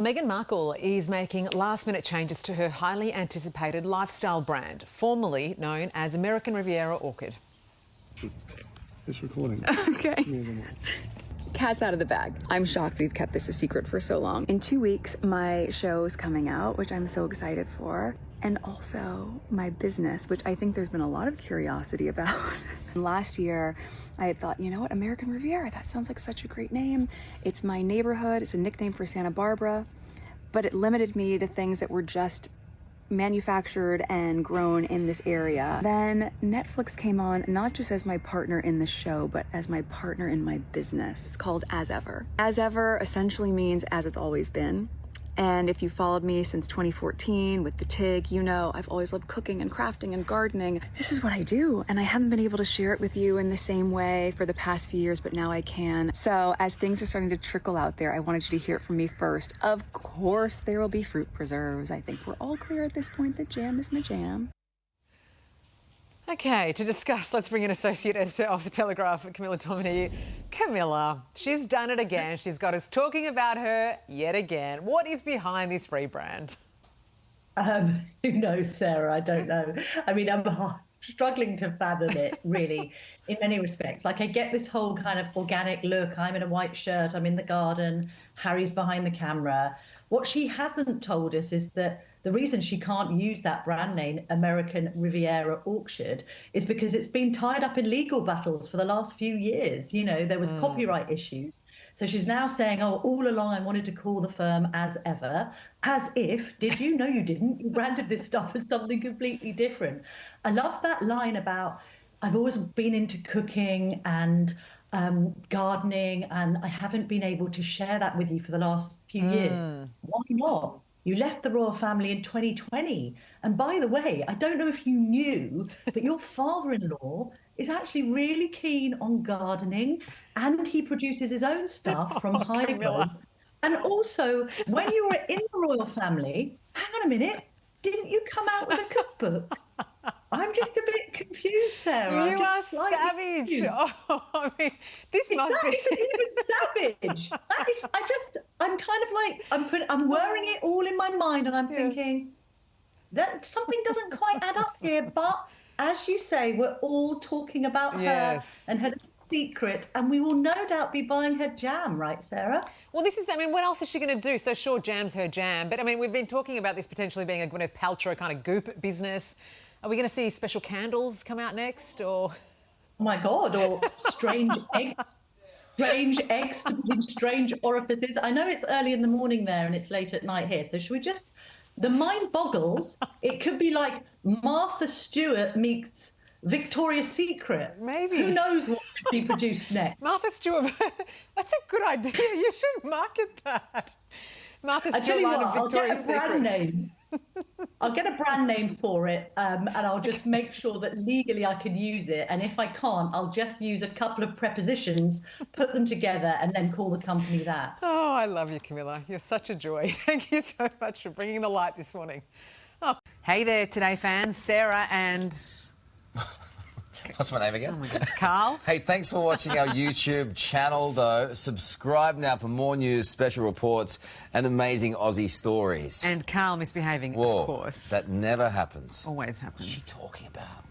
Meghan Markle is making last-minute changes to her highly anticipated lifestyle brand, formerly known as American Riviera Orchid. It's recording. Okay. Cat's out of the bag. I'm shocked we've kept this a secret for so long. In 2 weeks, my show is coming out, which I'm so excited for. And also my business, which I think there's been a lot of curiosity about. Last year, I had thought, you know what, American Riviera, that sounds like such a great name. It's my neighborhood, it's a nickname for Santa Barbara, but it limited me to things that were just manufactured and grown in this area. Then Netflix came on, not just as my partner in the show, but as my partner in my business. It's called As Ever. As Ever essentially means as it's always been. And if you followed me since 2014 with the TIG, you know I've always loved cooking and crafting and gardening. This is what I do, and I haven't been able to share it with you in the same way for the past few years, but now I can. So as things are starting to trickle out there, I wanted you to hear it from me first. Of course, there will be fruit preserves. I think we're all clear at this point that jam is my jam. Okay, to discuss, let's bring in Associate Editor of The Telegraph, Camilla Domini. Camilla, she's done it again. She's got us talking about her yet again. What is behind this rebrand? Who knows, Sarah? I don't know. I mean, I'm struggling to fathom it, really, in many respects. Like, I get this whole kind of organic look. I'm in a white shirt, I'm in the garden, Harry's behind the camera. What she hasn't told us is that the reason she can't use that brand name, American Riviera Orchid, is because it's been tied up in legal battles for the last few years. You know, there was copyright issues. So she's now saying, oh, all along I wanted to call the firm As Ever, as if, did you? No, you didn't. You branded this stuff as something completely different. I love that line about, I've always been into cooking and gardening, and I haven't been able to share that with you for the last few years. Why not? You left the royal family in 2020. And by the way, I don't know if you knew, but your father-in-law is actually really keen on gardening, and he produces his own stuff from hybrid. And also, when you were in the royal family, hang on a minute, didn't you come out with a cookbook? I'm just a bit confused, Sarah. You are savage. Oh, I mean, this must be. That isn't even savage. That is. I'm kind of like, I'm wearing it all in my mind, and I'm thinking that something doesn't quite add up here. But as you say, we're all talking about her and her secret, and we will no doubt be buying her jam, right, Sarah? Well, this is, I mean, what else is she going to do? So sure, jam's her jam, but I mean, we've been talking about this potentially being a Gwyneth Paltrow kind of goop business. Are we going to see special candles come out next, or? Oh my God, or strange eggs. Strange eggs to put in strange orifices. I know it's early in the morning there and it's late at night here, so should we just... The mind boggles. It could be like Martha Stewart meets Victoria's Secret. Maybe. Who knows what could be produced next? Martha Stewart. That's a good idea. You should market that. Martha Stewart line of Victoria's Secret. I'll get a brand name. I'll get a brand name for it, and I'll just make sure that legally I can use it. And if I can't, I'll just use a couple of prepositions, put them together, and then call the company that. Oh, I love you, Camilla. You're such a joy. Thank you so much for bringing the light this morning. Oh. Hey there, Today fans. Sarah and... What's my name again? Oh my God. Carl. Hey, thanks for watching our YouTube channel, though. Subscribe now for more news, special reports, and amazing Aussie stories. And Carl misbehaving, Whoa, of course. That never happens. Always happens. What's she talking about?